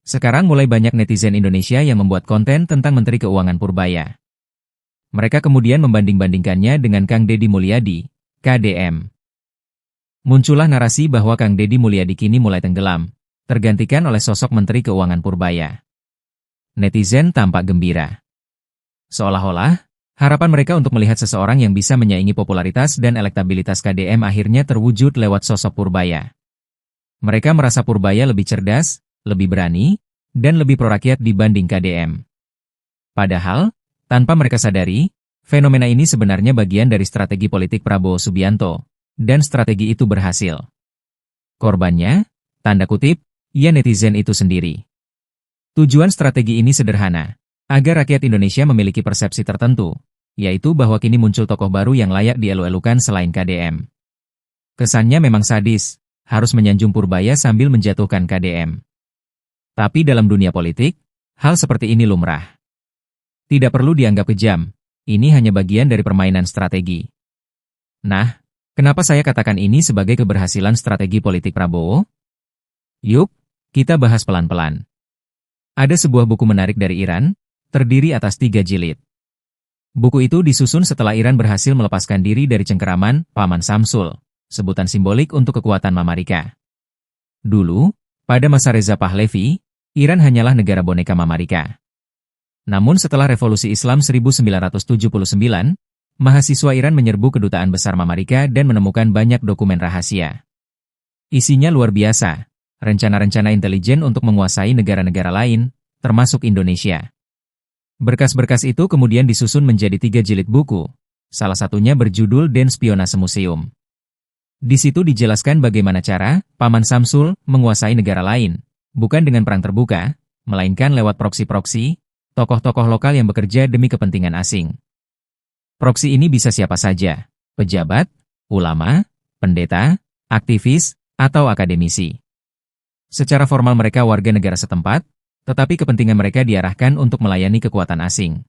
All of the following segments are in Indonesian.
Sekarang mulai banyak netizen Indonesia yang membuat konten tentang Menteri Keuangan Purbaya. Mereka kemudian membanding-bandingkannya dengan Kang Deddy Mulyadi, KDM. Muncullah narasi bahwa Kang Deddy Mulyadi kini mulai tenggelam, tergantikan oleh sosok Menteri Keuangan Purbaya. Netizen tampak gembira. Seolah-olah, harapan mereka untuk melihat seseorang yang bisa menyaingi popularitas dan elektabilitas KDM akhirnya terwujud lewat sosok Purbaya. Mereka merasa Purbaya lebih cerdas, lebih berani, dan lebih prorakyat dibanding KDM. Padahal, tanpa mereka sadari, fenomena ini sebenarnya bagian dari strategi politik Prabowo Subianto, dan strategi itu berhasil. Korbannya, tanda kutip, ya netizen itu sendiri. Tujuan strategi ini sederhana, agar rakyat Indonesia memiliki persepsi tertentu, yaitu bahwa kini muncul tokoh baru yang layak dielu-elukan selain KDM. Kesannya memang sadis, harus menyanjung Purbaya sambil menjatuhkan KDM. Tapi dalam dunia politik, hal seperti ini lumrah. Tidak perlu dianggap kejam, ini hanya bagian dari permainan strategi. Nah, kenapa saya katakan ini sebagai keberhasilan strategi politik Prabowo? Yuk, kita bahas pelan-pelan. Ada sebuah buku menarik dari Iran, terdiri atas 3 jilid. Buku itu disusun setelah Iran berhasil melepaskan diri dari cengkeraman Paman Samsul, sebutan simbolik untuk kekuatan Mamarika. Dulu, pada masa Reza Pahlavi, Iran hanyalah negara boneka Mamarika. Namun setelah Revolusi Islam 1979, mahasiswa Iran menyerbu kedutaan besar Mamarika dan menemukan banyak dokumen rahasia. Isinya luar biasa, rencana-rencana intelijen untuk menguasai negara-negara lain, termasuk Indonesia. Berkas-berkas itu kemudian disusun menjadi 3 jilid buku, salah satunya berjudul Den Spionase Museum. Di situ dijelaskan bagaimana cara Paman Samsul menguasai negara lain, bukan dengan perang terbuka, melainkan lewat proksi-proksi, tokoh-tokoh lokal yang bekerja demi kepentingan asing. Proksi ini bisa siapa saja, pejabat, ulama, pendeta, aktivis, atau akademisi. Secara formal mereka warga negara setempat, tetapi kepentingan mereka diarahkan untuk melayani kekuatan asing.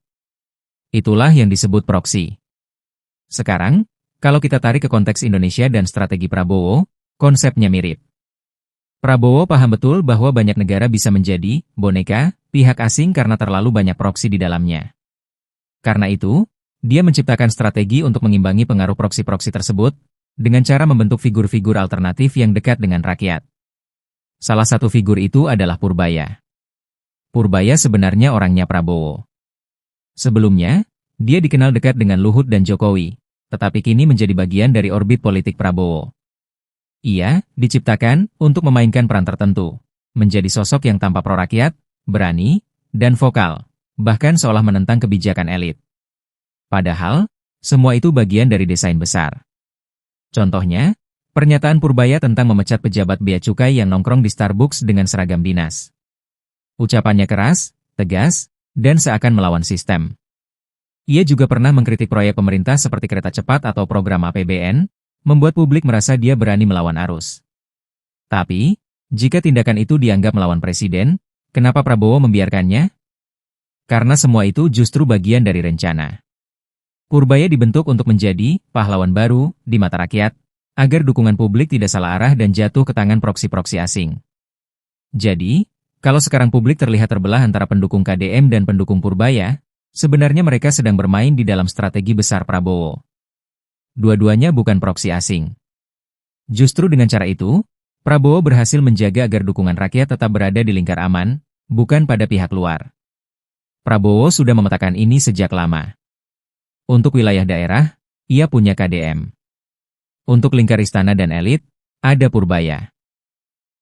Itulah yang disebut proksi. Sekarang, kalau kita tarik ke konteks Indonesia dan strategi Prabowo, konsepnya mirip. Prabowo paham betul bahwa banyak negara bisa menjadi boneka pihak asing karena terlalu banyak proksi di dalamnya. Karena itu, dia menciptakan strategi untuk mengimbangi pengaruh proksi-proksi tersebut dengan cara membentuk figur-figur alternatif yang dekat dengan rakyat. Salah satu figur itu adalah Purbaya. Purbaya sebenarnya orangnya Prabowo. Sebelumnya, dia dikenal dekat dengan Luhut dan Jokowi, tetapi kini menjadi bagian dari orbit politik Prabowo. Ia diciptakan untuk memainkan peran tertentu, menjadi sosok yang tampak prorakyat, berani, dan vokal, bahkan seolah menentang kebijakan elit. Padahal, semua itu bagian dari desain besar. Contohnya, pernyataan Purbaya tentang memecat pejabat bea cukai yang nongkrong di Starbucks dengan seragam dinas. Ucapannya keras, tegas, dan seakan melawan sistem. Ia juga pernah mengkritik proyek pemerintah seperti kereta cepat atau program APBN, membuat publik merasa dia berani melawan arus. Tapi, jika tindakan itu dianggap melawan presiden, kenapa Prabowo membiarkannya? Karena semua itu justru bagian dari rencana. Purbaya dibentuk untuk menjadi pahlawan baru di mata rakyat, agar dukungan publik tidak salah arah dan jatuh ke tangan proksi-proksi asing. Jadi, kalau sekarang publik terlihat terbelah antara pendukung KDM dan pendukung Purbaya, sebenarnya mereka sedang bermain di dalam strategi besar Prabowo. Dua-duanya bukan proksi asing. Justru dengan cara itu, Prabowo berhasil menjaga agar dukungan rakyat tetap berada di lingkar aman, bukan pada pihak luar. Prabowo sudah memetakan ini sejak lama. Untuk wilayah daerah, ia punya KDM. Untuk lingkar istana dan elit, ada Purbaya.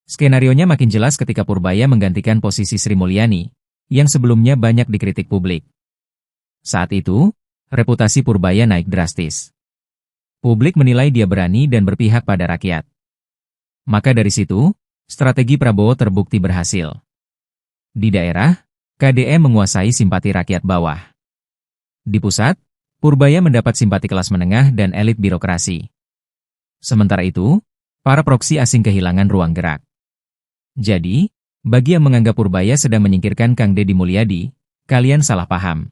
Skenarionya makin jelas ketika Purbaya menggantikan posisi Sri Mulyani, yang sebelumnya banyak dikritik publik. Saat itu, reputasi Purbaya naik drastis. Publik menilai dia berani dan berpihak pada rakyat. Maka dari situ, strategi Prabowo terbukti berhasil. Di daerah, KDM menguasai simpati rakyat bawah. Di pusat, Purbaya mendapat simpati kelas menengah dan elit birokrasi. Sementara itu, para proksi asing kehilangan ruang gerak. Jadi, bagi yang menganggap Purbaya sedang menyingkirkan Kang Deddy Mulyadi, kalian salah paham.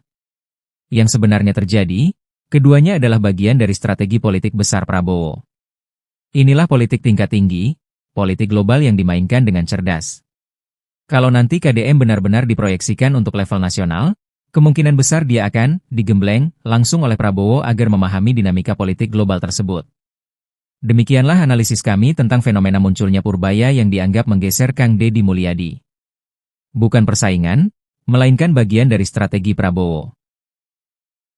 Yang sebenarnya terjadi, keduanya adalah bagian dari strategi politik besar Prabowo. Inilah politik tingkat tinggi, politik global yang dimainkan dengan cerdas. Kalau nanti KDM benar-benar diproyeksikan untuk level nasional, kemungkinan besar dia akan digembleng langsung oleh Prabowo agar memahami dinamika politik global tersebut. Demikianlah analisis kami tentang fenomena munculnya Purbaya yang dianggap menggeser Kang Deddy Mulyadi. Bukan persaingan, melainkan bagian dari strategi Prabowo.